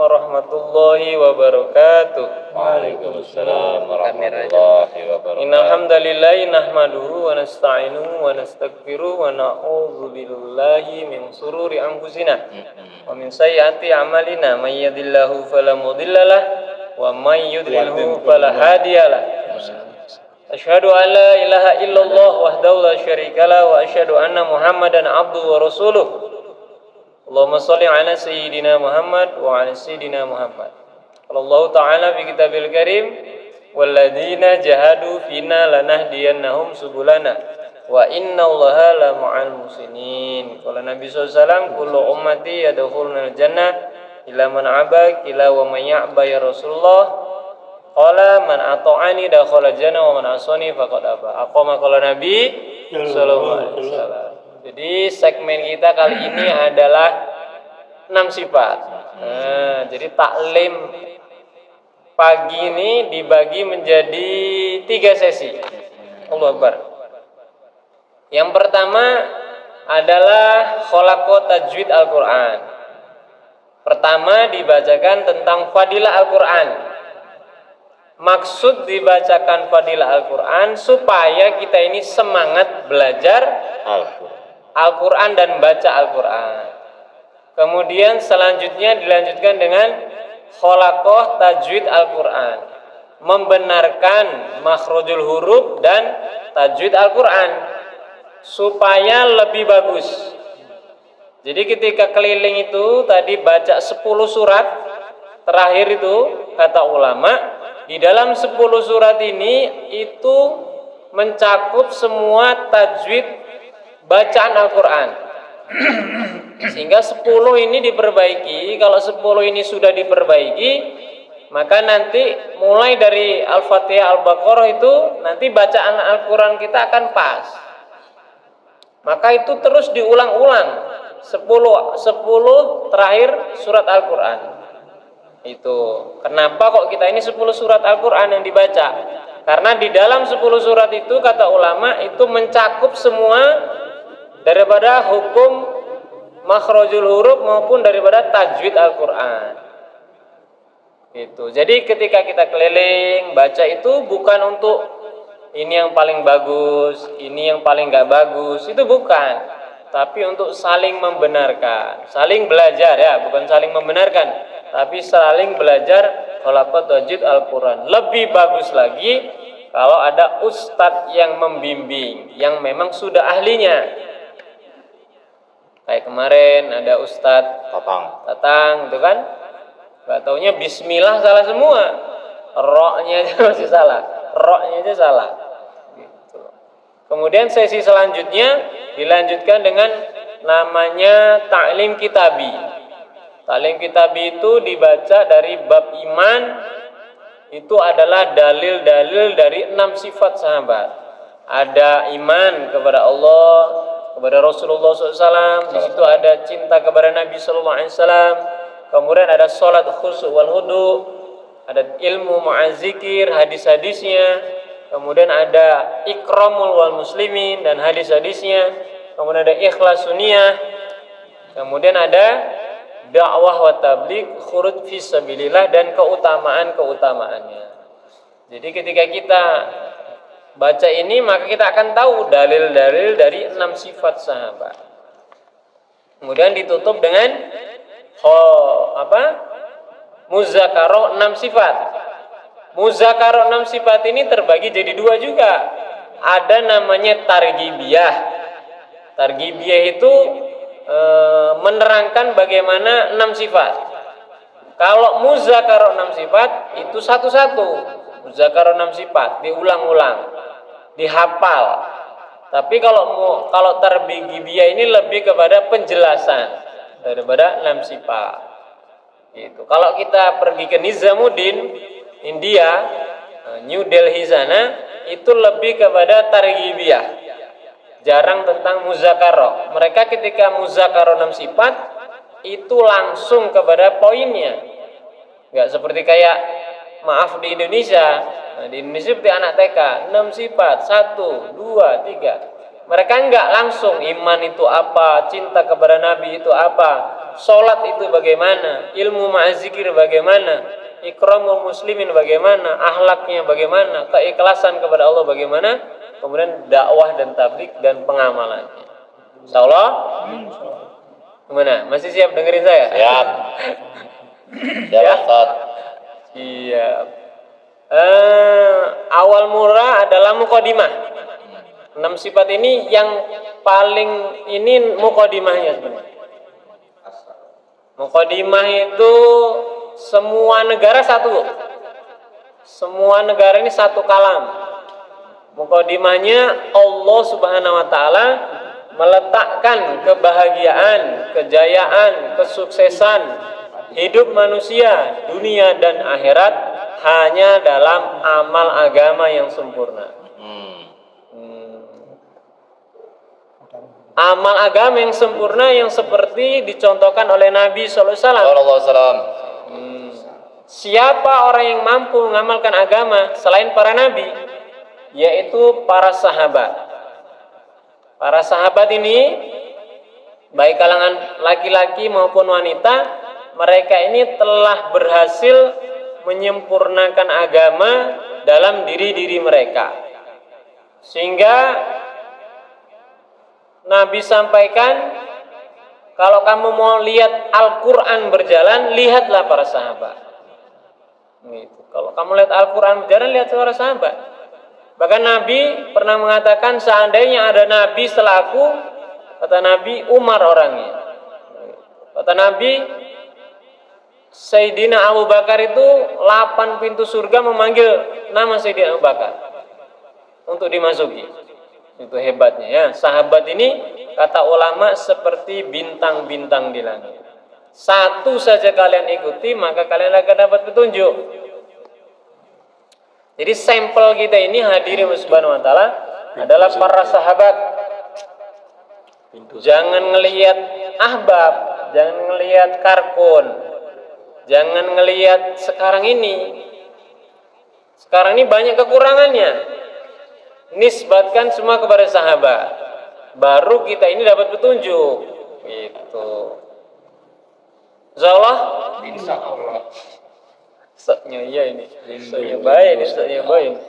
warahmatullahi wabarakatuh. Waalaikumsalam warahmatullahi wabarakatuh. Innal hamdalillahi nahmaduhu wa nasta'inuhu wa nastaghfiruhu wa na'udzu billahi min shururi anfusina wa min sayyiati a'malina may yahdihillahu fala mudhillalah wa may yudlilhu fala hadiyalah. Asyhadu an la ilaha illallah wahdahu la syarikalah wa asyhadu anna Muhammadan abduhu wa rasuluh. Allahumma shalli ala sayyidina Muhammad wa ala sayyidina Muhammad. Allah Ta'ala fi kitabil karim walladzina jahadu fina lanahdiyannahum subulana wa innallaha la ma'al muhsinin. Qala Nabi sallallahu alaihi wasallam kullu ummati yadkhulunal jannah illa man aba ila wa may ya'ba ya Rasulullah. Qala man ata'ani dakhala jannah wa man asani faqad aba. Apa maqala Nabi sallallahu alaihi wasallam. Jadi segmen kita kali ini adalah 6 sifat. Nah, jadi taklim pagi ini dibagi menjadi 3 sesi. Allahu Akbar. Yang pertama adalah khalaqo tajwid Al-Qur'an. Pertama dibacakan tentang fadilah Al-Qur'an. Maksud dibacakan fadilah Al-Qur'an supaya kita ini semangat belajar Al-Qur'an dan baca Al-Qur'an. Kemudian selanjutnya dilanjutkan dengan khalaqah tajwid Al-Qur'an, membenarkan makhrajul huruf dan tajwid Al-Qur'an supaya lebih bagus. Jadi ketika keliling itu tadi baca 10 surat terakhir itu kata ulama, di dalam 10 surat ini itu mencakup semua tajwid bacaan Al-Qur'an. Sehingga 10 ini diperbaiki. Kalau 10 ini sudah diperbaiki, maka nanti mulai dari Al-Fatihah, Al-Baqarah itu nanti bacaan Al-Quran kita akan pas. Maka itu terus diulang-ulang 10 terakhir surat Al-Quran. Itu kenapa kok kita ini 10 surat Al-Quran yang dibaca? Karena di dalam 10 surat itu kata ulama itu mencakup semua daripada hukum makhrajul huruf maupun daripada tajwid Al-Qur'an. Itu. Jadi ketika kita keliling baca itu bukan untuk ini yang paling bagus, ini yang paling enggak bagus, itu bukan. Tapi untuk saling membenarkan, saling belajar ya, bukan saling membenarkan, tapi saling belajar khalaqat tajwid Al-Qur'an. Lebih bagus lagi kalau ada ustadz yang membimbing, yang memang sudah ahlinya. Kayak kemarin ada Ustadz Tatang itu kan, gak taunya bismillah salah semua, ro-nya aja masih salah, ro-nya aja salah gitu. Kemudian sesi selanjutnya dilanjutkan dengan namanya ta'lim kitabi. Ta'lim kitabi itu dibaca dari bab iman, itu adalah dalil-dalil dari 6 sifat sahabat. Ada iman kepada Allah, kepada Rasulullah SAW, di situ ada cinta kepada Nabi SAW, kemudian ada sholat khusyuk wal hudu, ada ilmu mu'azzikir, hadis-hadisnya, kemudian ada ikramul wal muslimin dan hadis-hadisnya, kemudian ada ikhlas sunniyah, kemudian ada dakwah wa tabligh, khuruj fi sabilillah dan keutamaan-keutamaannya. Jadi ketika kita baca ini maka kita akan tahu dalil-dalil dari 6 sifat sahabat. Kemudian ditutup dengan muzakarah 6 sifat. Muzakarah 6 sifat ini terbagi jadi 2 juga. Ada namanya targhibiyah. Targhibiyah itu menerangkan bagaimana 6 sifat. Kalau muzakarah 6 sifat itu satu-satu. Muzakarah 6 sifat diulang-ulang, dihafal. Tapi kalau targhibiyah ini lebih kepada penjelasan daripada 6 sifat. Gitu. Kalau kita pergi ke Nizamuddin India, New Delhi sana, itu lebih kepada targhibiyah. Jarang tentang muzakarah. Mereka ketika muzakarah 6 sifat itu langsung kepada poinnya. Enggak seperti kayak maaf di Indonesia. Nah, di Indonesia seperti anak TK, 6 sifat, 1, 2, 3. Mereka enggak langsung iman itu apa, cinta kepada Nabi itu apa, sholat itu bagaimana, ilmu ma'azikir bagaimana, ikramul muslimin bagaimana, akhlaknya bagaimana, keikhlasan kepada Allah bagaimana, kemudian dakwah dan tabligh dan pengamalannya. Insyaallah. Gimana? Masih siap dengerin saya? Siap. Siap, Ya? Ustaz. Siap. Awal mula adalah muqaddimah. 6 sifat ini yang paling ini muqaddimahnya sebenarnya. Muqaddimah itu semua negara satu. Semua negara ini satu kalam. Muqaddimahnya Allah Subhanahu wa taala meletakkan kebahagiaan, kejayaan, kesuksesan hidup manusia, dunia dan akhirat hanya dalam amal agama yang sempurna. Amal agama yang sempurna yang seperti dicontohkan oleh Nabi SAW. Siapa orang yang mampu mengamalkan agama selain para nabi? Yaitu para sahabat. Para sahabat ini baik kalangan laki-laki maupun wanita, mereka ini telah berhasil menyempurnakan agama dalam diri-diri mereka. Sehingga Nabi sampaikan, kalau kamu mau lihat Al-Quran berjalan, lihatlah para sahabat. Gitu. Kalau kamu lihat Al-Quran berjalan, lihat para sahabat. Bahkan Nabi pernah mengatakan, seandainya ada Nabi setelah aku, kata Nabi, Umar orangnya. Kata Nabi, Sayyidina Abu Bakar itu 8 pintu surga memanggil nama Sayyidina Abu Bakar untuk dimasuki. Itu hebatnya ya. Sahabat ini kata ulama seperti bintang-bintang di langit. Satu saja kalian ikuti, maka kalian akan dapat petunjuk. Jadi sampel kita ini hadirin subhanahu wa ta'ala adalah para sahabat. Jangan ngelihat ahbab, jangan ngelihat karkun, jangan ngelihat sekarang ini. Sekarang ini banyak kekurangannya. Nisbatkan semua kepada sahabat, baru kita ini dapat petunjuk. Gitu. Insyaallah. Insyaallah. Saknya iya ini. Saknya baik, ini saknya baik.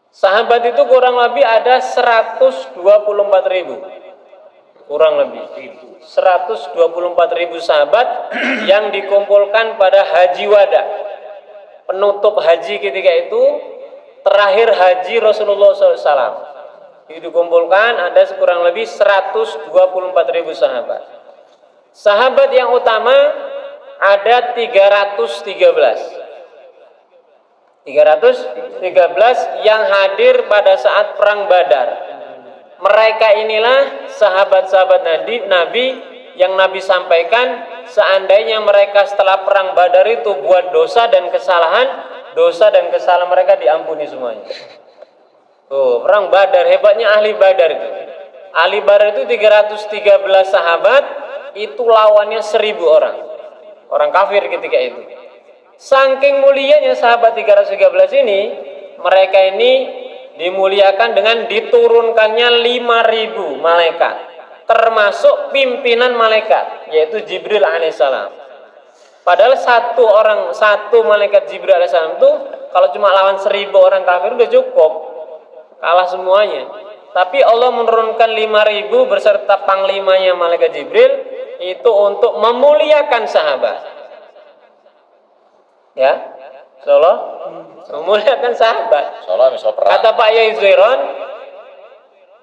Sahabat itu kurang lebih ada 124.000. Kurang lebih 124.000 sahabat yang dikumpulkan pada haji wada. Penutup haji ketika itu, terakhir haji Rasulullah SAW. Itu dikumpulkan ada kurang lebih 124.000 sahabat. Sahabat yang utama ada 313 yang hadir pada saat perang Badar. Mereka inilah sahabat-sahabat Nabi yang Nabi sampaikan, seandainya mereka setelah perang Badar itu buat dosa dan kesalahan mereka diampuni semuanya. Tuh, perang Badar, hebatnya ahli Badar itu. Ahli Badar itu 313 sahabat, itu lawannya 1.000 orang. Orang kafir ketika itu. Saking mulianya sahabat 313 ini, mereka ini dimuliakan dengan diturunkannya 5.000 malaikat, termasuk pimpinan malaikat, yaitu Jibril alaihissalam. Padahal satu malaikat Jibril alaihissalam itu kalau cuma lawan 1.000 orang kafir udah cukup, kalah semuanya. Tapi Allah menurunkan 5.000 beserta panglimanya malaikat Jibril itu untuk memuliakan sahabat. Ya, insyaallah memuliakan sahabat. Kata Pak Yai Zuiron,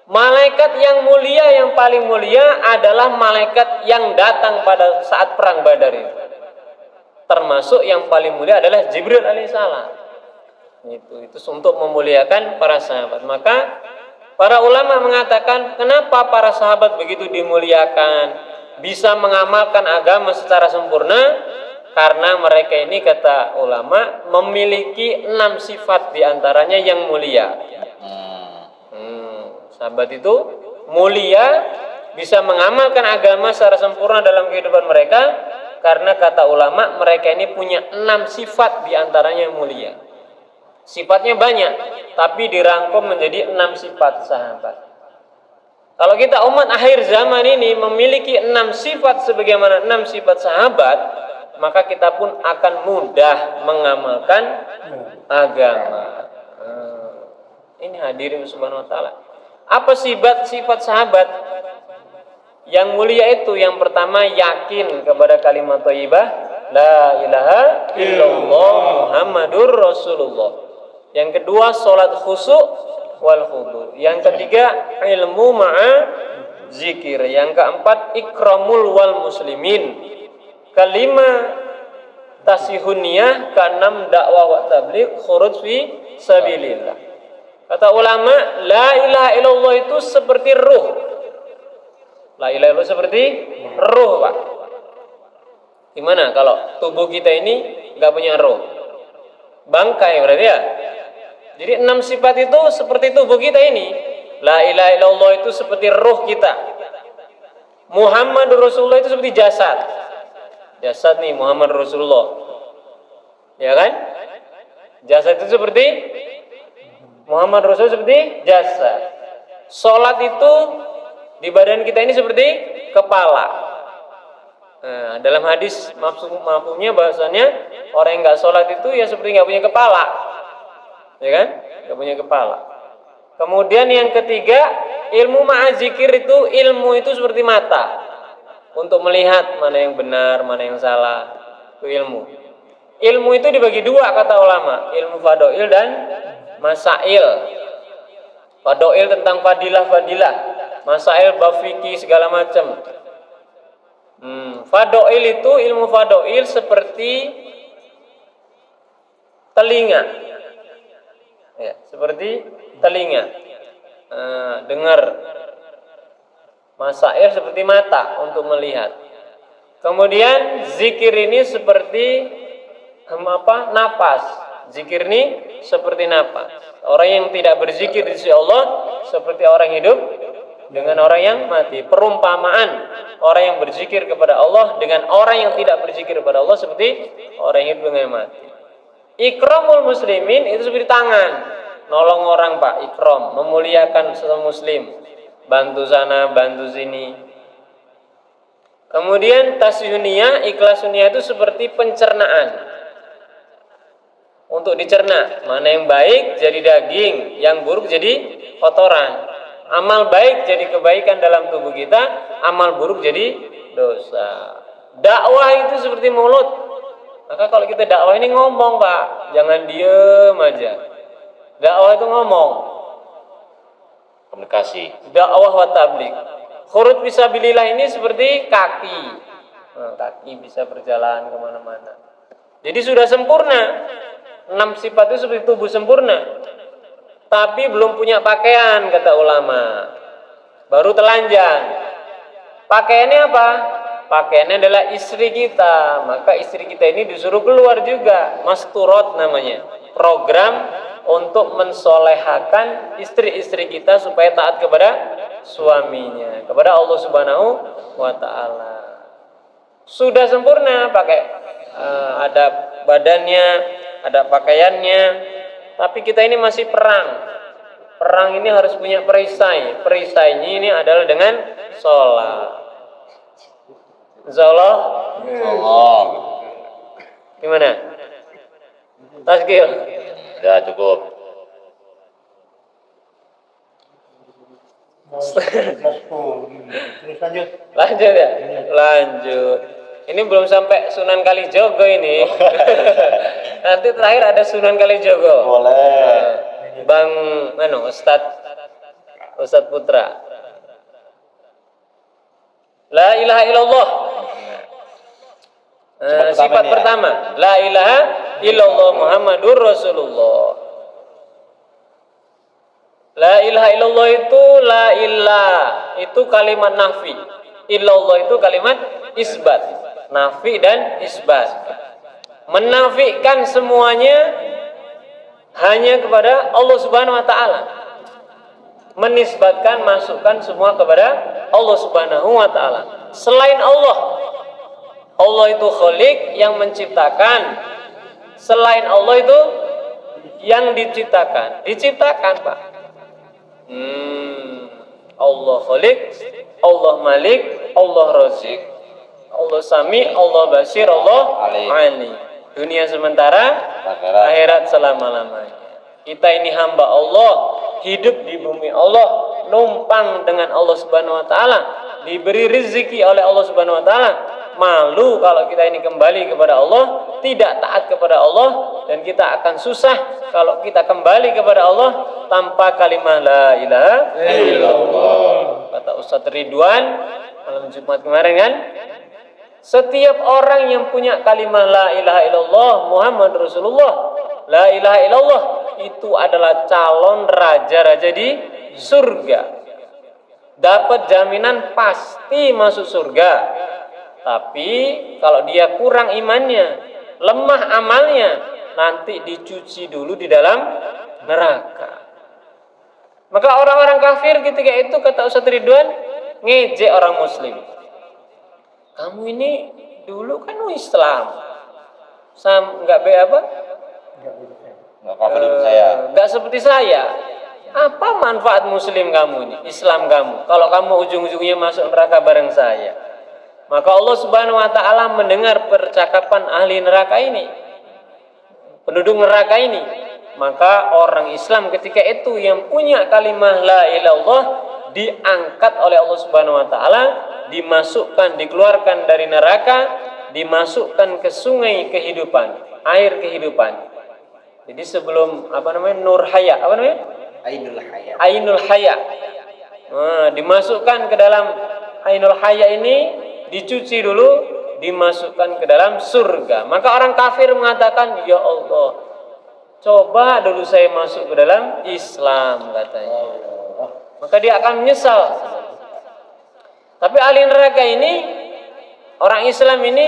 malaikat yang mulia, yang paling mulia adalah malaikat yang datang pada saat perang Badar itu. Termasuk yang paling mulia adalah Jibril alaihissalam. Itu untuk memuliakan para sahabat. Maka para ulama mengatakan, kenapa para sahabat begitu dimuliakan, bisa mengamalkan agama secara sempurna? Karena mereka ini, kata ulama, memiliki 6 sifat diantaranya yang mulia. Sahabat itu mulia, bisa mengamalkan agama secara sempurna dalam kehidupan mereka, karena kata ulama mereka ini punya 6 sifat diantaranya yang mulia. Sifatnya banyak, tapi dirangkum menjadi 6 sifat sahabat. Kalau kita umat akhir zaman ini memiliki 6 sifat sebagaimana 6 sifat sahabat, maka kita pun akan mudah mengamalkan agama. Ini hadirin subhanahu wa ta'ala. Apa sifat sahabat yang mulia itu? Yang pertama, yakin kepada kalimat thayyibah la ilaha illallah Muhammadur Rasulullah. Yang kedua, salat khusyuk wal khudu. Yang ketiga, ilmu ma'a zikir. Yang keempat, ikramul wal muslimin. Kelima, tasihuniyah. Keenam, dakwah wa tabligh, khuruj fi sabilillah. Kata ulama, la ilaha illallah itu seperti ruh. La ilaha illallah seperti ruh, Pak. Gimana kalau tubuh kita ini nggak punya ruh? Bangkai berarti ya. Jadi 6 sifat itu seperti tubuh kita ini. La ilaha illallah itu seperti ruh kita. Muhammadur Rasulullah itu seperti jasad. Jasad nih Muhammad Rasulullah. Ya kan? Jasad itu seperti Muhammad Rasul seperti jasad. Salat itu di badan kita ini seperti kepala. Nah, dalam hadis mafhumnya bahasanya orang yang nggak sholat itu ya seperti nggak punya kepala, ya kan? Nggak punya kepala. Kemudian yang ketiga, ilmu ma'azikir itu ilmu itu seperti mata untuk melihat mana yang benar, mana yang salah. Itu ilmu. Ilmu itu dibagi dua kata ulama, ilmu fadail dan masail. Fadail tentang fadilah, masail bab fikih segala macam. Fadail itu ilmu fadail seperti telinga, ya, seperti telinga, dengar. Masail seperti mata untuk melihat. Kemudian zikir ini seperti napas. Zikir ini seperti napas. Orang yang tidak berzikir di sisi Allah seperti orang hidup dengan orang yang mati. Perumpamaan orang yang berzikir kepada Allah dengan orang yang tidak berzikir kepada Allah seperti orang yang hidup dengan yang mati. Ikramul muslimin itu seperti tangan, nolong orang, Pak. Ikram, memuliakan sesama muslim, bantu sana, bantu sini. Kemudian tasyuniyah, ikhlas suniyah itu seperti pencernaan. Untuk dicerna, mana yang baik jadi daging, yang buruk jadi kotoran. Amal baik jadi kebaikan dalam tubuh kita, amal buruk jadi dosa. Dakwah itu seperti mulut. Maka kalau kita dakwah ini ngomong, Pak, jangan diem aja. Dakwah itu ngomong, komunikasi. Dakwah wa tabligh. Khuruj fisabilillah ini seperti kaki. Kaki bisa berjalan kemana-mana. Jadi sudah sempurna. 6 sifat itu seperti tubuh sempurna, tapi belum punya pakaian kata ulama, baru telanjang. Pakaiannya apa? Pakaiannya adalah istri kita. Maka istri kita ini disuruh keluar juga. Masturat namanya, program untuk mensolehakan istri-istri kita supaya taat kepada suaminya, kepada Allah Subhanahu wa ta'ala. Sudah sempurna, pakai ada badannya, ada pakaiannya, tapi kita ini masih perang. Perang ini harus punya perisai. Perisainya ini adalah dengan sholat. Insyaallah. Allah. Gimana? Tasgil. Ya cukup. Lanjut ya? Lanjut. Ini belum sampai Sunan Kalijogo ini. Nanti terakhir ada Sunan Kalijogo. Boleh. Bang Ustadz Putra. La ilaha illallah. Sifat pertama, la ilaha illallah Muhammadur Rasulullah. La ilaha illallah itu la ilah, itu kalimat nafi. Illallah itu kalimat isbat. Nafi dan isbat. Menafikan semuanya hanya kepada Allah Subhanahu wa taala. Menisbatkan, masukkan semua kepada Allah Subhanahu wa taala. Selain Allah, Allah itu Khaliq yang menciptakan. Selain Allah itu yang diciptakan. Diciptakan, Pak. Allah Khaliq, Allah Malik, Allah Razik, Allah Sami, Allah Basir, Allah Ali. Dunia sementara, akhirat selama-lamanya. Kita ini hamba Allah, hidup di bumi Allah, numpang dengan Allah Subhanahu wa taala, diberi rezeki oleh Allah Subhanahu wa taala. Malu kalau kita ini kembali kepada Allah, tidak taat kepada Allah, dan kita akan susah kalau kita kembali kepada Allah tanpa kalimat la ilaha illallah. Kata Ustaz Ridwan malam Jumat kemarin kan, setiap orang yang punya kalimat la ilaha illallah Muhammad Rasulullah, la ilaha illallah, itu adalah calon raja-raja di surga. Dapat jaminan pasti masuk surga. Tapi kalau dia kurang imannya, lemah amalnya, nanti dicuci dulu di dalam neraka. Maka orang-orang kafir ketika itu, kata Ustaz Ridwan, ngejek orang muslim. Kamu ini dulu kan Islam, nggak nggak seperti saya. Apa manfaat muslim kamu ini, Islam kamu, kalau kamu ujung-ujungnya masuk neraka bareng saya? Maka Allah Subhanahu wa taala mendengar percakapan ahli neraka ini, penduduk neraka ini. Maka orang Islam ketika itu yang punya kalimah la ilaha illallah diangkat oleh Allah Subhanahu wa taala, dimasukkan, dikeluarkan dari neraka, dimasukkan ke sungai kehidupan, air kehidupan. Jadi sebelum Nur Haya, Ainul Haya. Nah, dimasukkan ke dalam Ainul Haya ini, dicuci dulu, dimasukkan ke dalam surga. Maka orang kafir mengatakan, ya Allah, coba dulu saya masuk ke dalam Islam, katanya. Maka dia akan menyesal. Tapi ahli neraka ini, orang Islam ini,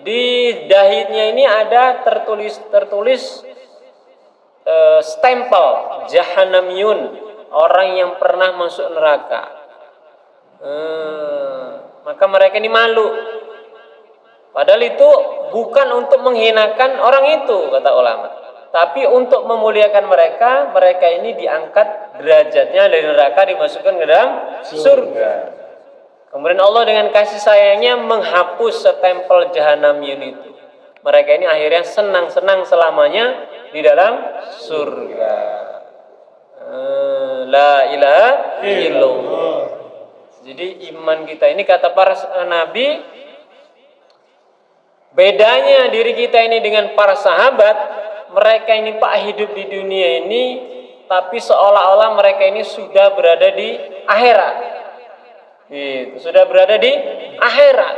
di dahitnya ini ada tertulis stempel Jahannamiyun, orang yang pernah masuk neraka. Maka mereka ini malu. Padahal itu bukan untuk menghinakan orang itu, kata ulama, tapi untuk memuliakan mereka. Mereka ini diangkat derajatnya dari neraka, dimasukkan ke dalam surga. Kemudian Allah dengan kasih sayangnya menghapus stempel Jahannamiyun itu. Mereka ini akhirnya senang-senang selamanya di dalam surga. La ilaha illallah. Jadi iman kita ini, kata para nabi, bedanya diri kita ini dengan para sahabat. Mereka ini Pak hidup di dunia ini, tapi seolah-olah mereka ini sudah berada di akhirat. Gitu, sudah berada di akhirat.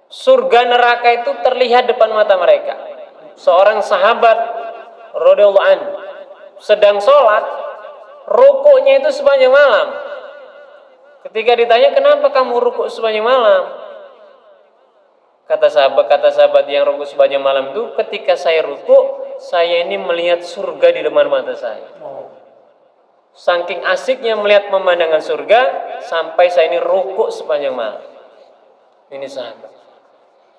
Surga neraka itu terlihat depan mata mereka. Seorang sahabat radhiyallahu anhu sedang sholat, rukuknya itu sepanjang malam. Ketika ditanya, kenapa kamu rukuk sepanjang malam? Kata sahabat yang rukuk sepanjang malam itu, ketika saya rukuk, saya ini melihat surga di depan mata saya. Saking asiknya melihat pemandangan surga, sampai saya ini rukuk sepanjang malam. Ini sahabat.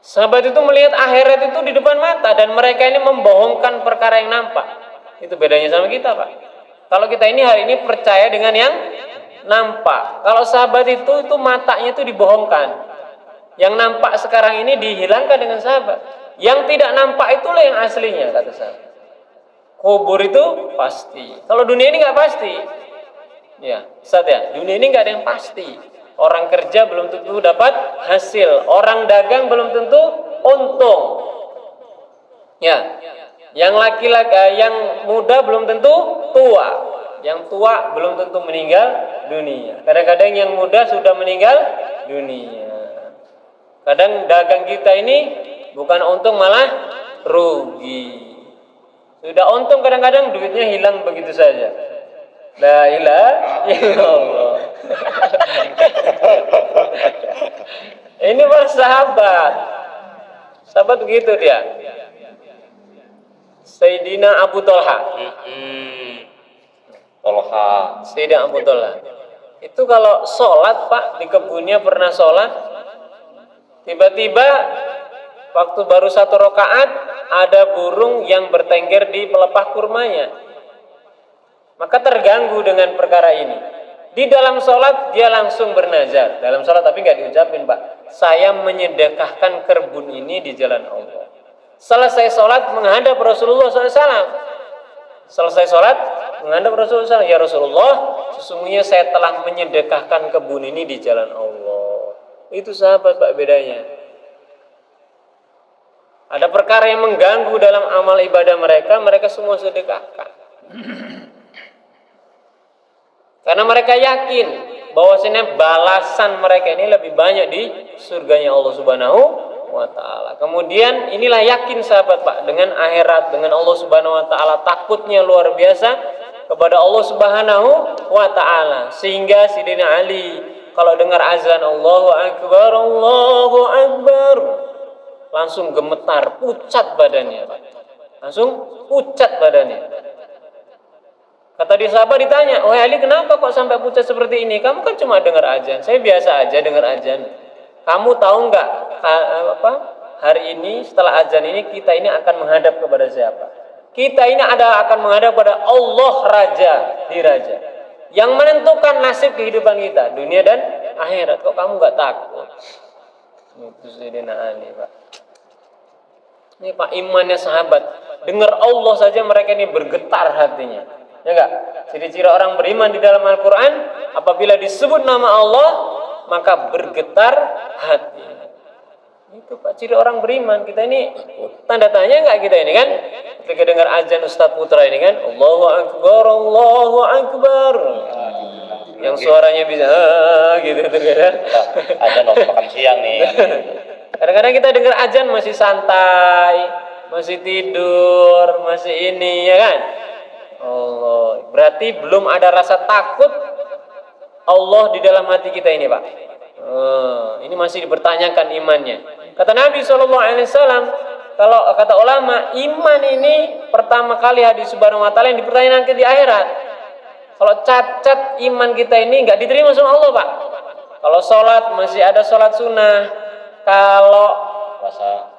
Sahabat itu melihat akhirat itu di depan mata, dan mereka ini membohongkan perkara yang nampak. Itu bedanya sama kita, Pak. Kalau kita ini hari ini percaya dengan yang nampak. Kalau sahabat itu matanya itu dibohongkan. Yang nampak sekarang ini dihilangkan dengan sahabat. Yang tidak nampak itulah yang aslinya, kata sahabat. Kubur itu pasti. Kalau dunia ini nggak pasti. Ya, Ustaz ya, dunia ini nggak ada yang pasti. Orang kerja belum tentu dapat hasil. Orang dagang belum tentu untung. Ya, yang laki-laki, yang muda belum tentu tua. Yang tua belum tentu meninggal dunia. Kadang-kadang yang muda sudah meninggal dunia. Kadang dagang kita ini bukan untung malah rugi. Sudah untung kadang-kadang duitnya hilang begitu saja. La ilaha illallah. Ini bersahabat. Sahabat begitu dia. Sayyidina Abu Thalha. Sayyidina Abu Thalha. Itu kalau sholat, Pak, di kebunnya pernah sholat, tiba-tiba waktu baru 1 rakaat ada burung yang bertengger di pelepah kurmanya. Maka terganggu dengan perkara ini. Di dalam sholat dia langsung bernazar. Dalam sholat tapi nggak diucapin, Pak. Saya menyedekahkan kerbun ini di jalan Allah. Selesai sholat menghadap Rasulullah SAW. Selesai sholat menghadap Rasulullah SAW. Ya Rasulullah, sesungguhnya saya telah menyedekahkan kebun ini di jalan Allah. Itu sahabat, Pak, bedanya. Ada perkara yang mengganggu dalam amal ibadah mereka, mereka semua sedekahkan. Karena mereka yakin bahwasanya balasan mereka ini lebih banyak di surganya Allah Subhanahu wa taala. Kemudian inilah yakin sahabat, Pak, dengan akhirat, dengan Allah Subhanahu wa taala, takutnya luar biasa kepada Allah Subhanahu wa taala. Sehingga Sidina Ali kalau dengar azan Allahu Akbar, langsung gemetar, pucat badannya, Pak. Langsung pucat badannya. Kata dia sahabat ditanya, "Oh Ali, kenapa kok sampai pucat seperti ini? Kamu kan cuma dengar azan." "Saya biasa aja dengar azan." "Kamu tahu nggak hari ini setelah azan ini kita ini akan menghadap kepada siapa? Kita ini akan menghadap kepada Allah Raja di Raja yang menentukan nasib kehidupan kita dunia dan akhirat. Kok kamu nggak takut?" Itu Sayyidina Ali, Pak. Ini Pak, imannya sahabat. Dengar Allah saja mereka ini bergetar hatinya. Ya enggak? Ciri-ciri orang beriman di dalam Al-Quran, apabila disebut nama Allah maka bergetar hati. Itu Pak, ciri orang beriman. Kita ini tanda tanya enggak kita ini kan? Ketika dengar azan Ustadz Putra ini kan, Allahu Akbar, Allahu Akbar. Yang suaranya bisa gitu kan. Azan waktu makan siang nih. Kadang-kadang kita dengar azan masih santai, masih tidur, masih ini ya kan? Allah, berarti belum ada rasa takut Allah di dalam hati kita ini, Pak. Ini masih dipertanyakan imannya. Kata Nabi SAW, kalau kata ulama, iman ini pertama kali hadis Subhanahu wa taala yang dipertanyakan di akhirat. Kalau cacat iman kita ini nggak diterima sama Allah, Pak. Kalau sholat masih ada sholat sunnah, kalau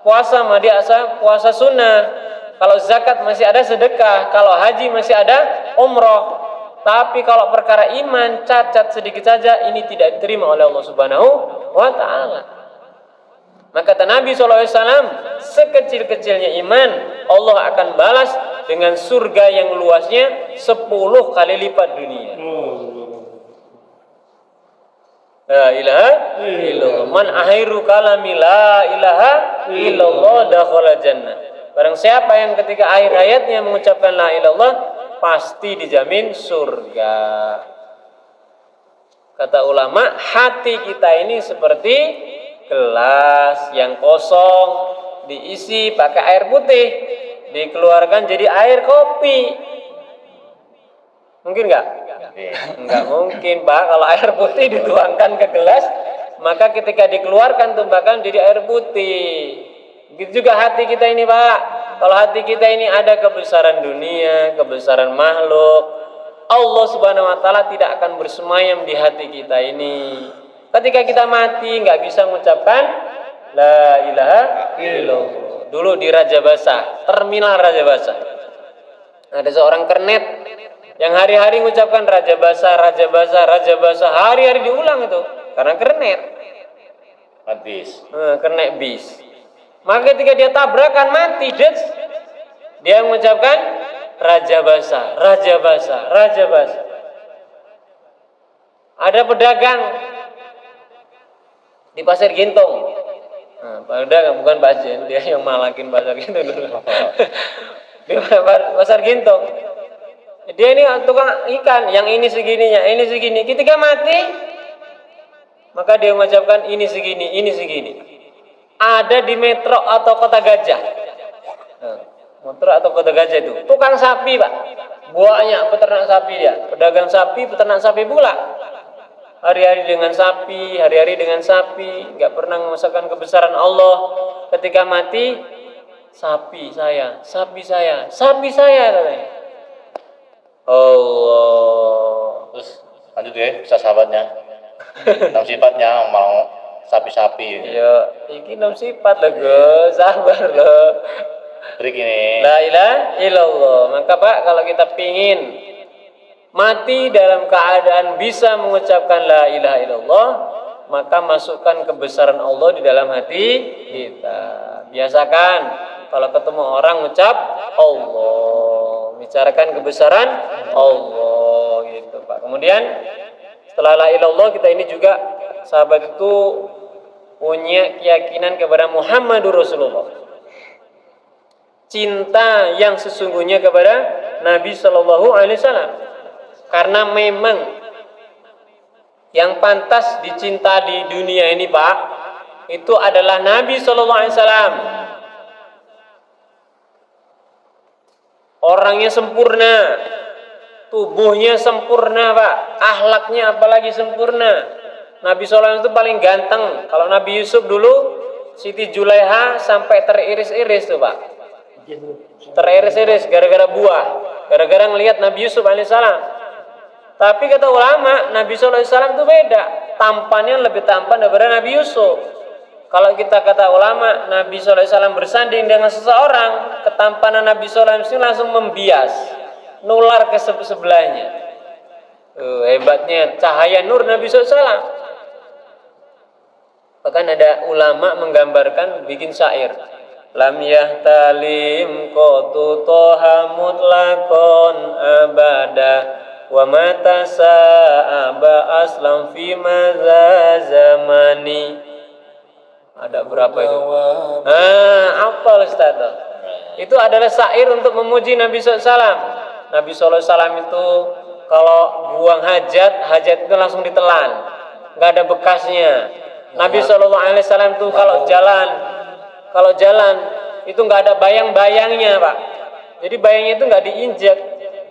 puasa mah dia puasa sunnah. Kalau zakat masih ada sedekah, kalau haji masih ada umroh. Tapi kalau perkara iman cacat sedikit saja, ini tidak diterima oleh Allah Subhanahu wa taala. Maka kata Nabi SAW, sekecil-kecilnya iman Allah akan balas dengan surga yang luasnya 10 kali lipat dunia. La ilaha illallah. Man akhiru kalami la ilaha illallah dakhala jannah. Barang siapa yang ketika akhir hayatnya mengucapkan la ilallah, pasti dijamin surga. Kata ulama, hati kita ini seperti gelas yang kosong, diisi pakai air putih, dikeluarkan jadi air kopi. Mungkin nggak? Nggak mungkin, Pak. Kalau air putih dituangkan ke gelas, maka ketika dikeluarkan tumpahkan jadi air putih. Begitu juga hati kita ini, Pak. Kalau hati kita ini ada kebesaran dunia, kebesaran makhluk, Allah Subhanahu wa taala tidak akan bersemayam di hati kita ini. Ketika kita mati nggak bisa mengucapkan la ilaha illallah. Dulu di Raja Basah, terminal Raja Basah, ada seorang kernet yang hari-hari mengucapkan Raja Basah, Raja Basah, Raja Basah, hari-hari diulang itu karena kernet. Kernet bis. Maka ketika dia tabrakan mati, dia mengucapkan Raja Basah, Raja Basah, Raja Basah. Ada pedagang di Pasar Gintong. Pedagang bukan Pak Jen, dia yang malakin Pasar Gintong dulu. Di Pasar Gintong. Dia ini tukang ikan, yang ini segininya, ini segini. Ketika mati, maka dia mengucapkan ini segini, ini segini. Ada di Metro atau Kota Gajah. Metro atau Kota Gajah itu tukang sapi, Pak. Banyak peternak sapi dia, pedagang sapi, peternak sapi pula. Hari-hari dengan sapi, hari-hari dengan sapi, nggak pernah merasakan kebesaran Allah. Ketika mati, sapi saya, sapi saya, sapi saya katanya. Allah. Terus lanjut ya, bisa sahabatnya. 6 sifatnya mau sapi-sapi. Ya, iki 6 sifat lah, sabar loh. Trik ini. La ilaha illallah. Maka Pak, kalau kita pingin mati dalam keadaan bisa mengucapkan la ilaha illallah, maka masukkan kebesaran Allah di dalam hati kita. Biasakan kalau ketemu orang ucap Allah, bicarakan kebesaran Allah gitu Pak. Kemudian setelah la ilaha illallah, kita ini juga sahabat itu punya keyakinan kepada Muhammadur Rasulullah. Cinta yang sesungguhnya kepada Nabi Shallallahu Alaihi Wasallam. Karena memang yang pantas dicinta di dunia ini Pak, itu adalah Nabi Shallallahu Alaihi Wasallam. Orangnya sempurna, tubuhnya sempurna Pak, akhlaknya apalagi sempurna. Nabi Shallallahu Alaihi Wasallam itu paling ganteng. Kalau Nabi Yusuf dulu, Siti Julaiha sampai teriris-iris tuh Pak, teriris-iris gara-gara buah, gara-gara ngelihat Nabi Yusuf alaihissalam. Tapi kata ulama, Nabi Sallallahu Alaihi Wasallam itu beda, tampannya lebih tampan daripada Nabi Yusuf. Kalau kita kata ulama, Nabi Sallallahu Alaihi Wasallam bersanding dengan seseorang, ketampanan Nabi Sallallahu Alaihi Wasallam langsung membias, nular ke sebelahnya. Hebatnya cahaya nur Nabi Sallallahu Alaihi Wasallam. Bahkan ada ulama menggambarkan, bikin syair. Lam yahtalim qatu toha mutlaqon abada wa mata sa'aba aslam fi madza zamani. Ada berapa itu? Apa Ustaz? Itu adalah syair untuk memuji Nabi SAW. Nabi SAW itu kalau buang hajat, hajat itu langsung ditelan, nggak ada bekasnya. Nabi SAW itu kalau jalan itu nggak ada bayang-bayangnya Pak. Jadi bayangnya itu nggak diinjak.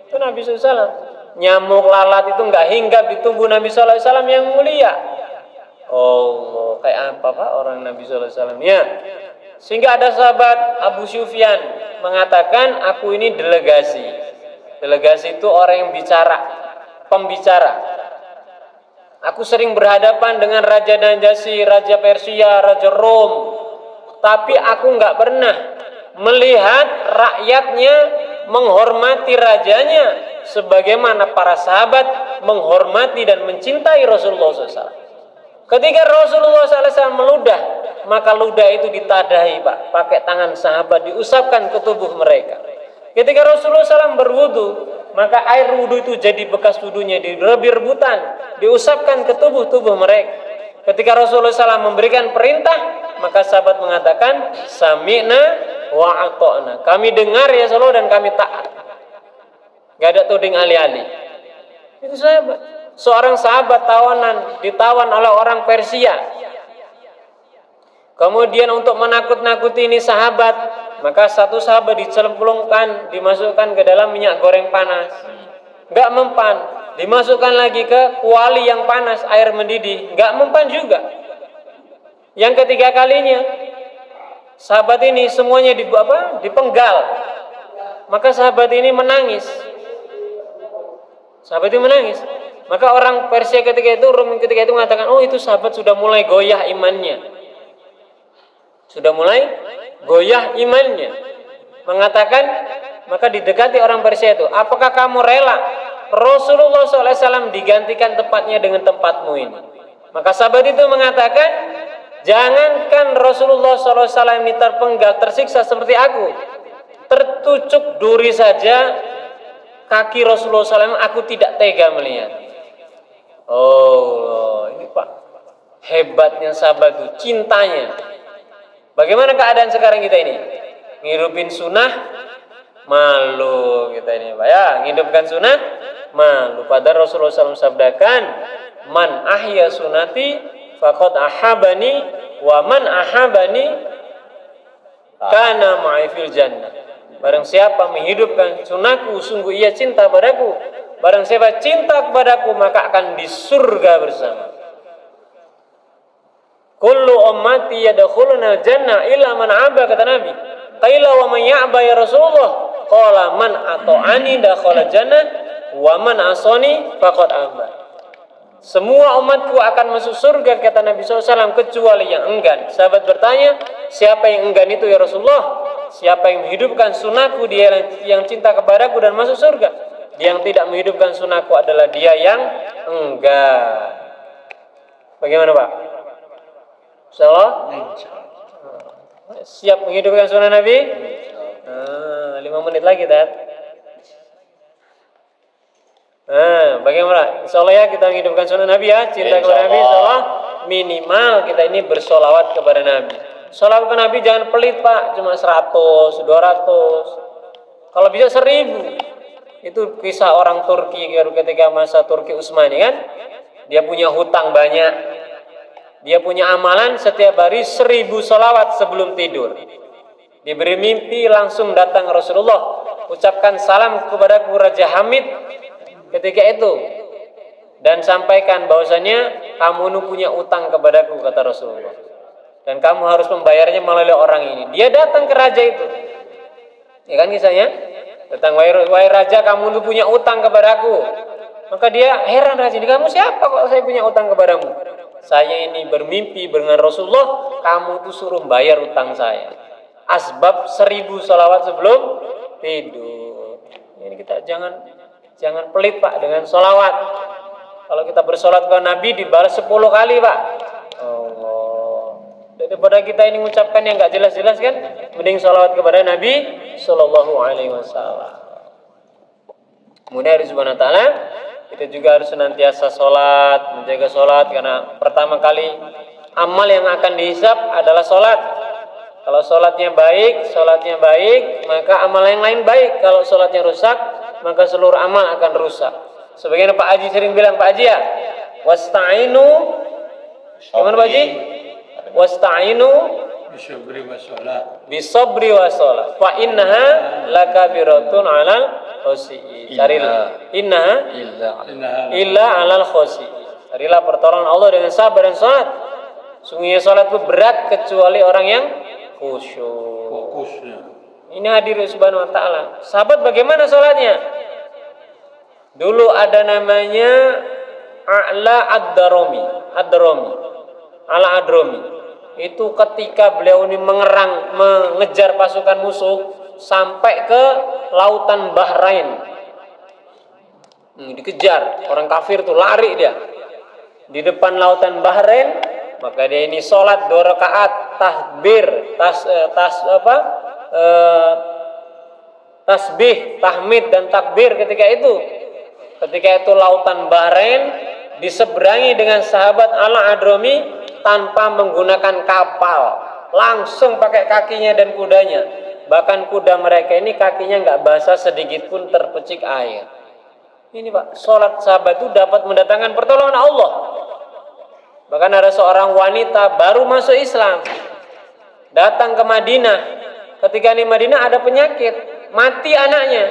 Itu Nabi SAW. Nyamuk lalat itu nggak hinggap di tubuh Nabi SAW yang mulia. Oh, kayak apa Pak orang Nabi SAW? Ya. Sehingga ada sahabat Abu Sufyan mengatakan, aku ini delegasi. Delegasi itu orang yang bicara, pembicara. Aku sering berhadapan dengan Raja Najasyi, Raja Persia, Raja Rom. Tapi aku nggak pernah melihat rakyatnya menghormati rajanya sebagaimana para sahabat menghormati dan mencintai Rasulullah SAW. Ketika Rasulullah SAW meludah, maka ludah itu ditadahi Pak, pakai tangan sahabat, diusapkan ke tubuh mereka. Ketika Rasulullah SAW berwudu, maka air wudu itu jadi bekas wudunya direbut-rebutan, diusapkan ke tubuh-tubuh mereka. Ketika Rasulullah SAW memberikan perintah, maka sahabat mengatakan, sami'na wa ato'na. Kami dengar ya Rasulullah dan kami taat. Gak ada tuding alih-alih. Itu sahabat. Seorang sahabat ditawan oleh orang Persia. Kemudian untuk menakut-nakuti ini sahabat, maka satu sahabat dicelupkan, dimasukkan ke dalam minyak goreng panas. Gak mempan. Dimasukkan lagi ke kuali yang panas, air mendidih. Gak mempan juga. Yang ketiga kalinya, sahabat ini semuanya dipenggal. Maka sahabat ini menangis. Sahabat itu menangis. Maka orang Persia ketika itu mengatakan, oh itu sahabat sudah mulai goyah imannya. Sudah mulai goyah imannya. Mengatakan, maka didekati orang Persia itu, apakah kamu rela Rasulullah SAW digantikan tempatnya dengan tempatmu ini? Maka sahabat itu mengatakan, jangankan Rasulullah SAW ini terpenggal, tersiksa seperti aku, tertucuk duri saja kaki Rasulullah SAW aku tidak tega melihat. Oh, ini Pak, hebatnya sahabat itu, cintanya. Bagaimana keadaan sekarang kita ini? Ngidupin sunnah, malu kita ini Pak ya. Ngidupkan sunnah, malu. Padahal Rasulullah SAW sabdakan, man ahya sunnati faqad ahabani wa man ahabani kana ma'i fil jannah. Barang siapa menghidupkan sunnahku, sungguh ia cinta padaku. Barang siapa cinta kepadaku, maka akan di surga bersama. Kullu ummati yadkhuluna al-jannah illa man aba, kata Nabi. Qila wa man ya'ba ya Rasulullah? Qala man ata'ani dakhala jannah wa man asani faqad aba. Semua umatku akan masuk surga, kata Nabi SAW, kecuali yang enggan. Sahabat bertanya, siapa yang enggan itu ya Rasulullah? Siapa yang menghidupkan sunnahku, dia yang cinta kepadaku dan masuk surga. Yang tidak menghidupkan sunnahku adalah dia yang enggak. Bagaimana Pak? Insyaallah siap menghidupkan sunnah Nabi? 5 menit lagi Tat. Bagaimana? Insyaallah ya kita menghidupkan sunnah Nabi ya, cinta kepada Nabi. Insyaallah minimal kita ini bersolawat kepada Nabi. Solawat ke Nabi jangan pelit Pak, cuma 100, 200. Kalau bisa 1000. Itu kisah orang Turki ketika masa Turki Utsmani kan. Dia punya hutang banyak. Dia punya amalan setiap hari 1000 solawat sebelum tidur. Diberi mimpi langsung datang Rasulullah. Ucapkan salam kepadaku Raja Hamid ketika itu. Dan sampaikan bahwasanya kamu nu punya utang kepadaku, kata Rasulullah. Dan kamu harus membayarnya melalui orang ini. Dia datang ke raja itu. Ya kan kisahnya? Datang, wahai raja, kamu nu punya utang kepadaku. Maka dia heran, raja, kamu siapa kok saya punya utang kepadamu? Saya ini bermimpi dengan Rasulullah, kamu tuh suruh bayar utang saya. Asbab 1000 salawat sebelum tidur. Ini kita jangan pelit Pak dengan salawat. Kalau kita bersolat ke Nabi dibalas 10 kali Pak. Allah. Daripada kita ini mengucapkan yang nggak jelas-jelas kan, mending salawat kepada Nabi Sallallahu Alaihi Wasallam. Kemudian dari Subhanahu Wa Taala, kita juga harus senantiasa sholat, menjaga sholat, karena pertama kali amal yang akan dihisab adalah sholat. Kalau sholatnya baik, maka amal yang lain baik. Kalau sholatnya rusak, maka seluruh amal akan rusak. Sebagaimana Pak Haji sering bilang, Pak Haji ya, wasta'inu, gimana Pak Haji? Wasta'inu bisabri wassalah fa innaha lakabiratun 'alal khosi'in. Innaha illa 'alal khosi'in. Carilah pertolongan Allah dengan sabar dan salat. Sungguhnya salat itu berat kecuali orang yang khusyuk. Ini hadir Subhanahu wa taala. Sahabat bagaimana salatnya? Dulu ada namanya Ala Adrami. Itu ketika beliau ini mengejar pasukan musuh sampai ke lautan Bahrain. Dikejar orang kafir tuh, lari dia di depan lautan Bahrain. Maka dia ini sholat 2 rakaat tasbih, tahmid dan takbir ketika itu lautan Bahrain diseberangi dengan sahabat Ala Adrami tanpa menggunakan kapal, langsung pakai kakinya dan kudanya. Bahkan kuda mereka ini kakinya nggak basah sedikit pun terpecik air. Ini Pak, sholat sahabat itu dapat mendatangkan pertolongan Allah. Bahkan ada seorang wanita baru masuk Islam, datang ke Madinah. Ketika di Madinah ada penyakit, mati anaknya.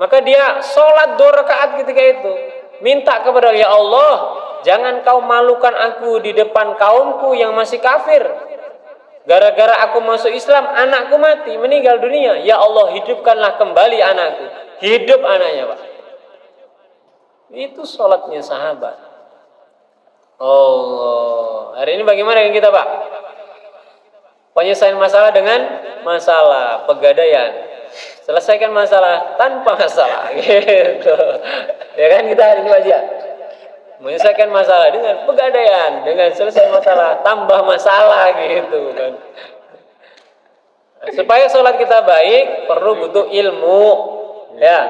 Maka dia sholat 2 rakaat ketika itu, minta kepada Allah, ya Allah, jangan kau malukan aku di depan kaumku yang masih kafir. Gara-gara aku masuk Islam, anakku mati, meninggal dunia. Ya Allah, hidupkanlah kembali anakku. Hidup anaknya Pak. Itu sholatnya sahabat. Allah. Hari ini bagaimana dengan kita Pak? Penyelesaian masalah dengan masalah, pegadaian. Selesaikan masalah tanpa masalah, gitu. Ya kan kita hari ini aja menyelesaikan masalah dengan pegadaian, dengan selesai masalah tambah masalah, gitu kan. Supaya sholat kita baik perlu butuh ilmu, ya.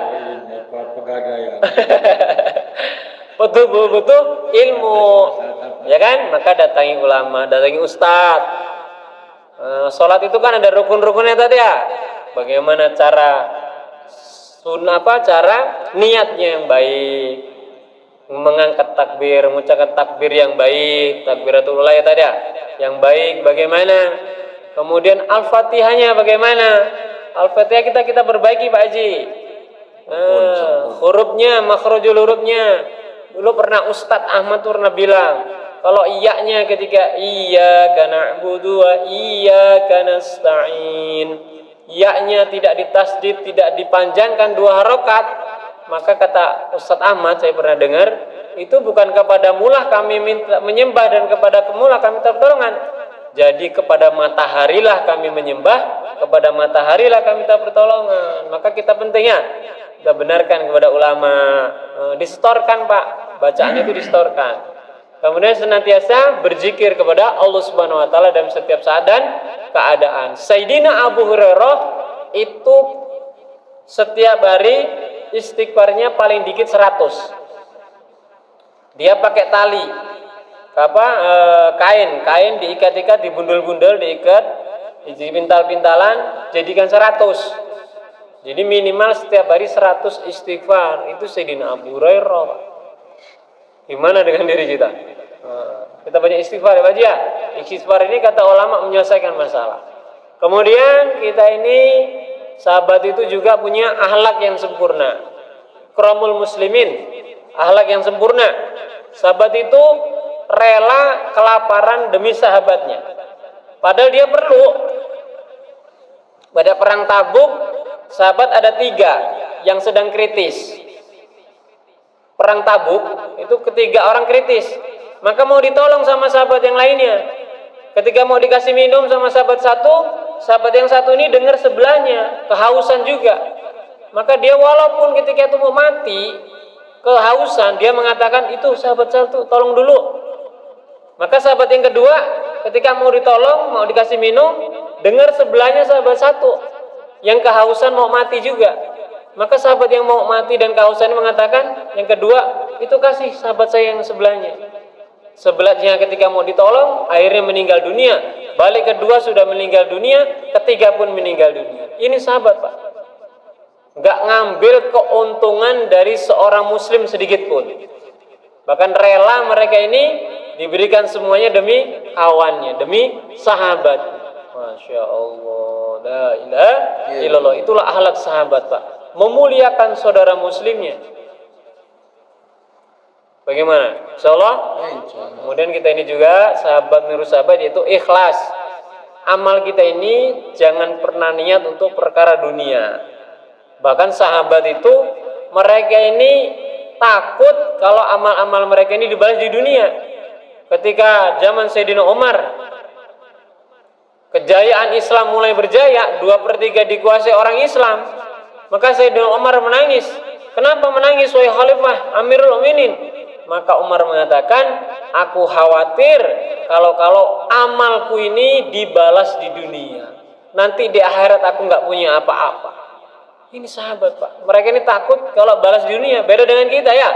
Butuh ilmu, ya kan. Maka datangi ulama, datangi ustadz. Sholat itu kan ada rukun-rukunnya tadi ya. Bagaimana cara niatnya yang baik, mengangkat takbir, mengucapkan takbir yang baik, takbiratul ula ya tadi ya, yang baik bagaimana, kemudian al-fatihahnya bagaimana, al-fatihah kita perbaiki Pak Haji, hurufnya, makhrajul hurufnya. Dulu pernah Ustadz Ahmad pernah bilang, kalau iyanya ketika iyyaka na'budu wa iyyaka nasta'in, ya-nya tidak ditasdid, tidak dipanjangkan 2 harokat, maka kata Ustadz Ahmad, saya pernah dengar, itu bukan kepada mulah kami minta menyembah dan kepada mulah kami minta pertolongan. Jadi kepada mataharilah kami menyembah, kepada matahari lah kami minta pertolongan. Maka kita pentingnya kita benarkan kepada ulama, distorkan Pak, bacaannya itu distorkan. Kemudian senantiasa berzikir kepada Allah Subhanahu wa taala dalam setiap saat dan keadaan. Sayyidina Abu Hurairah itu setiap hari istighfarnya paling dikit 100. Dia pakai tali kain diikat-ikat, dibundul-bundul, diikat, dipintal-pintalan, jadikan 100. Jadi minimal setiap hari 100 istighfar. Itu Sayyidina Abu Hurairah. Gimana dengan diri kita? Kita banyak istighfar ya Pak ya. Istighfar ini kata ulama menyelesaikan masalah. Kemudian kita ini sahabat itu juga punya akhlak yang sempurna. Ikramul muslimin, akhlak yang sempurna. Sahabat itu rela kelaparan demi sahabatnya. Padahal dia perlu. Pada perang Tabuk, sahabat ada 3 yang sedang kritis. Perang Tabuk itu ketiga orang kritis, maka mau ditolong sama sahabat yang lainnya. Ketika mau dikasih minum sama sahabat yang satu ini dengar sebelahnya kehausan juga, maka dia walaupun ketika itu mau mati kehausan, dia mengatakan itu sahabat satu tolong dulu. Maka sahabat yang kedua ketika mau ditolong, mau dikasih minum, dengar sebelahnya sahabat satu yang kehausan mau mati juga. Maka sahabat yang mau mati dan kehausan mengatakan, yang kedua, itu kasih sahabat saya yang sebelahnya. Sebelahnya ketika mau ditolong, akhirnya meninggal dunia. Balik kedua sudah meninggal dunia, ketiga pun meninggal dunia. Ini sahabat Pak. Nggak ngambil keuntungan dari seorang muslim sedikit pun. Bahkan rela mereka ini diberikan semuanya demi kawannya, demi sahabat. Masya Allah, la ilaha illallah. Itulah akhlak sahabat Pak. Memuliakan saudara muslimnya. Bagaimana? Insyaallah. Kemudian kita ini juga sahabat menurut sahabat yaitu ikhlas. Amal kita ini jangan pernah niat untuk perkara dunia. Bahkan sahabat itu mereka ini takut kalau amal-amal mereka ini dibalas di dunia. Ketika zaman Sayyidina Umar, kejayaan Islam mulai berjaya, 2/3 dikuasai orang Islam. Maka Sayyidina Umar menangis. Kenapa menangis wahai Khalifah Amirul Mukminin? Maka Umar mengatakan, aku khawatir kalau amalku ini dibalas di dunia. Nanti di akhirat aku nggak punya apa-apa. Ini sahabat Pak. Mereka ini takut kalau balas di dunia. Beda dengan kita ya.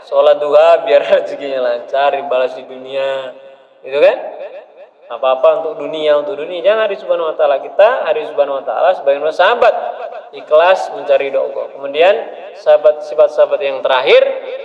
Sholat duha biar rezekinya lancar, dibalas di dunia. Gitu kan? Apa-apa untuk dunia. Jangan hari Subhanahu wa taala. Kita hari Subhanahu wa taala sebagai sahabat ikhlas mencari doa Allah. Kemudian sifat sahabat yang terakhir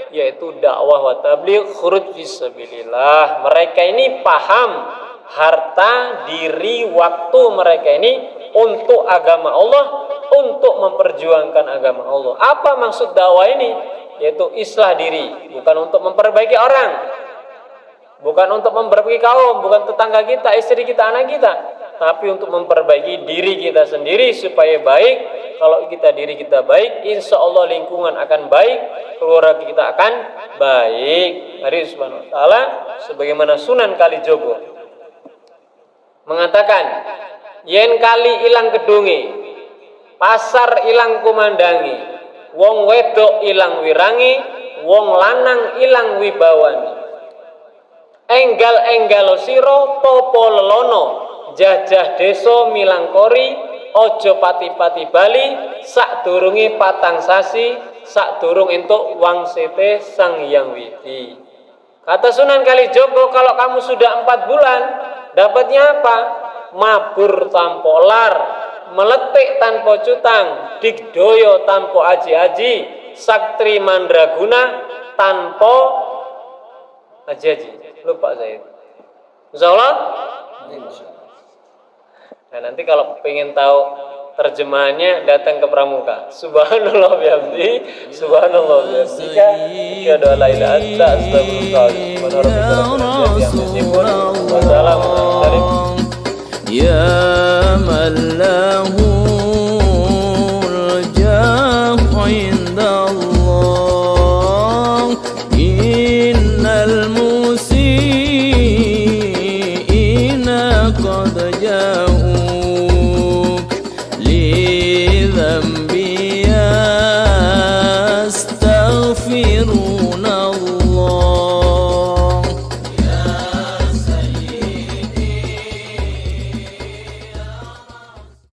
yaitu dakwah wa tabligh khuruj fisabilillah. Mereka ini paham harta, diri, waktu mereka ini untuk agama Allah, untuk memperjuangkan agama Allah. Apa maksud dakwah ini? Yaitu islah diri, bukan untuk memperbaiki orang, bukan untuk memperbaiki kaum, bukan tetangga kita, istri kita, anak kita, tapi untuk memperbaiki diri kita sendiri supaya baik. Kalau diri kita baik, insya Allah lingkungan akan baik, keluarga kita akan baik. Hari Subhanahu wa taala sebagaimana Sunan Kalijogo mengatakan, yen kali ilang gedunge, pasar ilang kumandangi, wong wedok ilang wirangi, wong lanang ilang wibawani. Enggal-enggalo siro topo lelono, jajah deso milang kori, ojo pati-pati bali, sak durungi patang sasi, sak durung entuk wangsete sang yang widi. Kata Sunan Kalijogo, kalau kamu sudah 4 bulan, dapatnya apa? Mabur tanpa lar, meletik tanpa cutang, digdoyo tanpa aji-aji, saktri mandraguna tanpa aji-aji. Lupa saya. Insyaallah. Nah, nanti kalau pengen tahu terjemahannya datang ke Pramuka. Subhanallah bihamdi, subhanallah bihamdika, asyhadu an la ilaha illa anta astaghfiruka. Ya man lahu al-jah 'inda Allah, innal musii'ina qad